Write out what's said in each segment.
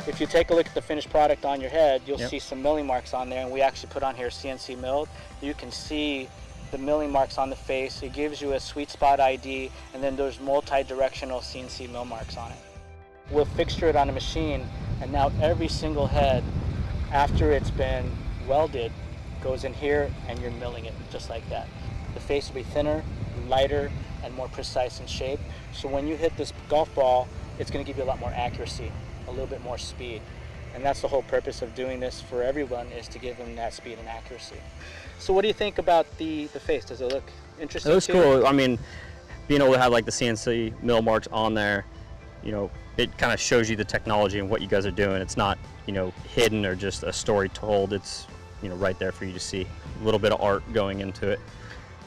If you take a look at the finished product on your head, you'll see some milling marks on there, and we actually put on here CNC milled. You can see the milling marks on the face. It gives you a sweet spot ID, and then there's multi-directional CNC mill marks on it. We'll fixture it on a machine, and now every single head, after it's been welded, goes in here, and you're milling it just like that. The face will be thinner, lighter, and more precise in shape. So when you hit this golf ball, it's going to give you a lot more accuracy, a little bit more speed. And that's the whole purpose of doing this for everyone, is to give them that speed and accuracy. So what do you think about the face? Does it look interesting? It looks cool. I mean, being able to have like the CNC mill marks on there, you know, it kind of shows you the technology and what you guys are doing. It's not, you know, hidden or just a story told. It's, you know, right there for you to see. A little bit of art going into it.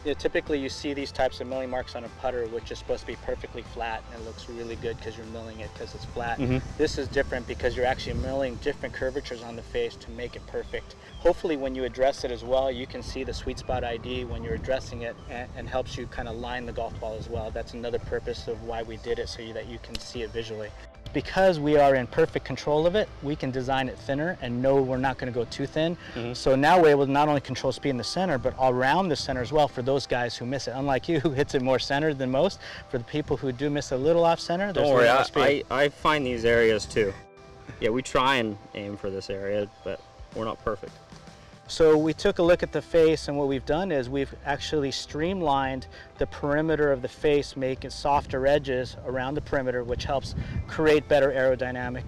Yeah, typically you see these types of milling marks on a putter, which is supposed to be perfectly flat, and it looks really good because you're milling it because it's flat. This is different because you're actually milling different curvatures on the face to make it perfect. Hopefully when you address it as well, you can see the sweet spot ID when you're addressing it, and helps you kind of line the golf ball as well. That's another purpose of why we did it, so that you can see it visually. Because we are in perfect control of it, we can design it thinner and know we're not going to go too thin. So now we're able to not only control speed in the center, but all around the center as well for those guys who miss it. Unlike you, who hits it more centered than most, for the people who do miss a little off center, there's don't worry, I find these areas too. Yeah, we try and aim for this area, but we're not perfect. So we took a look at the face, and what we've done is we've actually streamlined the perimeter of the face, making softer edges around the perimeter, which helps create better aerodynamic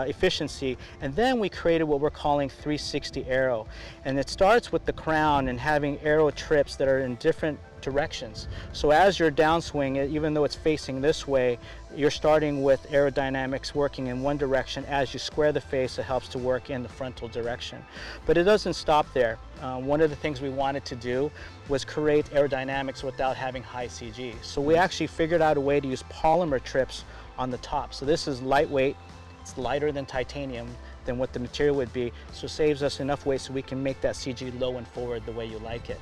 efficiency. And then we created what we're calling 360 aero. And it starts with the crown and having aero trips that are in different directions. So as you're downswing, even though it's facing this way, you're starting with aerodynamics working in one direction. As you square the face, it helps to work in the frontal direction. But it doesn't stop there. One of the things we wanted to do was create aerodynamics without having high CG. So we actually figured out a way to use polymer trips on the top. So this is lightweight. It's lighter than titanium, than what the material would be, so it saves us enough weight so we can make that CG low and forward the way you like it.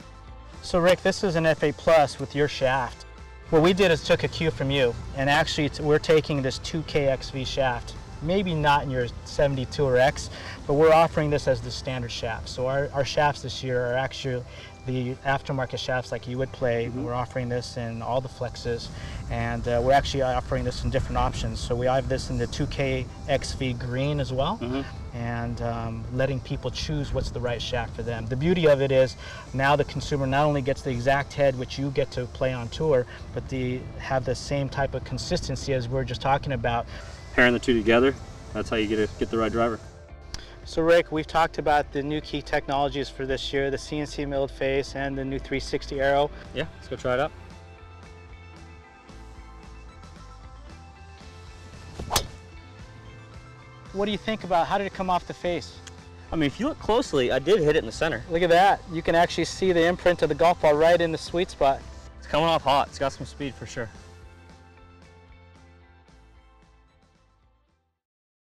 So Rick, this is an FA Plus with your shaft. What we did is took a cue from you, and actually we're taking this 2KXV shaft, maybe not in your 72 or X, but we're offering this as the standard shaft. So our shafts this year are actually the aftermarket shafts like you would play. We're offering this in all the flexes, and we're actually offering this in different options. So we have this in the 2KXV green as well, and letting people choose what's the right shaft for them. The beauty of it is now the consumer not only gets the exact head which you get to play on tour, but they have the same type of consistency as we're just talking about. Pairing the two together, that's how you get the right driver. So Rick, we've talked about the new key technologies for this year, the CNC milled face and the new 360 aero. Yeah, let's go try it out. What do you think about, how did it come off the face? I mean, if you look closely, I did hit it in the center. Look at that. You can actually see the imprint of the golf ball right in the sweet spot. It's coming off hot. It's got some speed for sure.